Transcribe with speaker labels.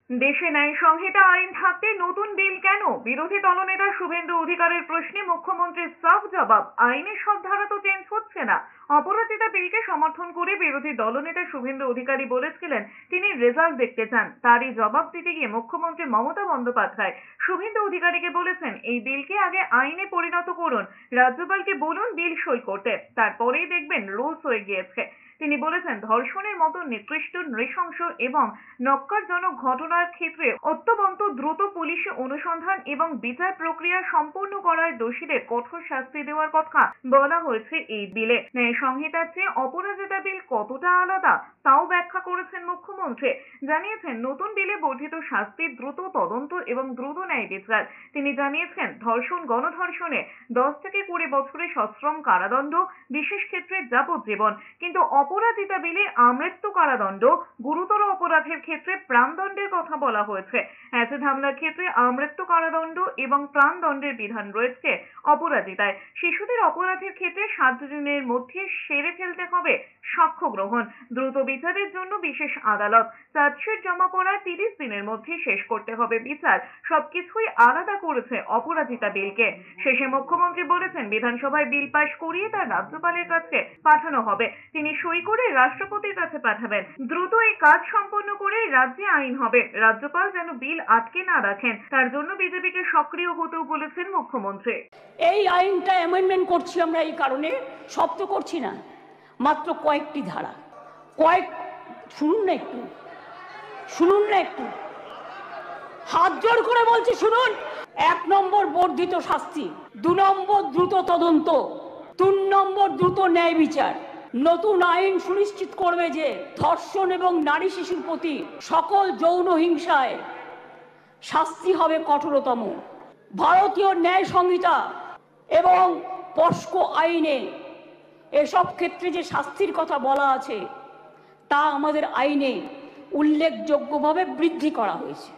Speaker 1: দেশে ন্যায় সংহিতা আইন থাকতে নতুন বিল কেন? বিরোধী দলনেতা শুভেন্দু অধিকারীর প্রশ্নে মুখ্যমন্ত্রীর সাফ জবাব, আইনের সব ধারা তো চেঞ্জ হচ্ছে না। অপরাজিতা বিলকে সমর্থন করে বিরোধী দলনেতা শুভেন্দু অধিকারী বলেছিলেন তিনি রেজাল্ট দেখতে চান। তারই জবাব দিতে গিয়ে মুখ্যমন্ত্রী মমতা বন্দ্যোপাধ্যায় শুভেন্দু অধিকারীকে বলেছেন এই বিলকে আগে আইনে পরিণত করুন, রাজ্যপালকে বলুন বিল সই করতে, তারপরেই দেখবেন রুলস হয়ে গিয়েছে। তিনি বলেছেন ধর্ষণের মতো নিকৃষ্ট, নৃশংস এবং ন্যক্কারজনক ঘটনার ক্ষেত্রে অত্যন্ত দ্রুত পুলিশি অনুসন্ধান এবং বিচার প্রক্রিয়া সম্পূর্ণ করায় দোষীদের কঠোর শাস্তি দেওয়ার কথা বলা হয়েছে এই বিলে। ন্যায় সংহিতার চেয়ে অপরাজিতা বিল কতটা আলাদা তাও ব্যাখ্যা করেছেন মুখ্যমন্ত্রী। জানিয়েছেন নতুন বিলে বর্ধিত শাস্তি, দ্রুত তদন্ত এবং দ্রুত ন্যায় বিচার। তিনি জানিয়েছেন ধর্ষণ, গণধর্ষণে 10 থেকে 20 বছরের সশ্রম কারাদণ্ড, বিশেষ ক্ষেত্রে যাবজ্জীবন, কিন্তু অপরাজিতা বিলে আমৃত্যু কারাদণ্ড, গুরুতর অপরাধের ক্ষেত্রে প্রাণদণ্ডের কথা বলা হয়েছে। অ্যাসিড হামলার ক্ষেত্রে আমৃত্যু কারাদণ্ড এবং প্রাণদণ্ডের বিধান রয়েছে অপরাজিতায়। শিশুদের অপরাধের ক্ষেত্রে 7 দিনের মধ্যে সেরে ফেলতে হবে সাক্ষ্য গ্রহণ। দ্রুত বিচারের জন্য বিশেষ আদালত, চার্জশিট জমা পড়ার 30 দিনের মধ্যে শেষ করতে হবে বিচার। সবকিছুই আলাদা করেছে অপরাজিতা বিলকে। শেষে মুখ্যমন্ত্রী বলেছেন বিধানসভায় বিল পাশ করিয়ে তা রাজ্যপালের কাছে পাঠানো হবে, তিনি সই করে রাষ্ট্রপতির কাছে পাঠাবেন। দ্রুত এই কাজ সম্পন্ন করে রাজ্যে আইন হবে। রাজ্যপাল যেন বিল আটকে না রাখেন, তার জন্য বিজেপিকে সক্রিয় হতেও বলেছেন মুখ্যমন্ত্রী।
Speaker 2: এই আইনটা অ্যামেন্ডমেন্ট করছি আমরা এই কারণে, সব তো করছি না, মাত্র কয়েকটি ধারা, শুনুন না একটু, হাত জোর করে বলছি শুনুন। 1 নম্বর বর্ধিত শাস্তি, 2 নম্বর দ্রুত তদন্ত, 3 নম্বর দ্রুত ন্যায় বিচার। নতুন আইন সুনিশ্চিত করবে যে ধর্ষণ এবং নারী শিশুর প্রতি সকল যৌন হিংসায় শাস্তি হবে কঠোরতম। ভারতীয় ন্যায় সংহিতা এবং পস্কো আইনে এসব ক্ষেত্রে যে শাস্তির কথা বলা আছে তা আমাদের আইনে উল্লেখযোগ্যভাবে বৃদ্ধি করা হয়েছে।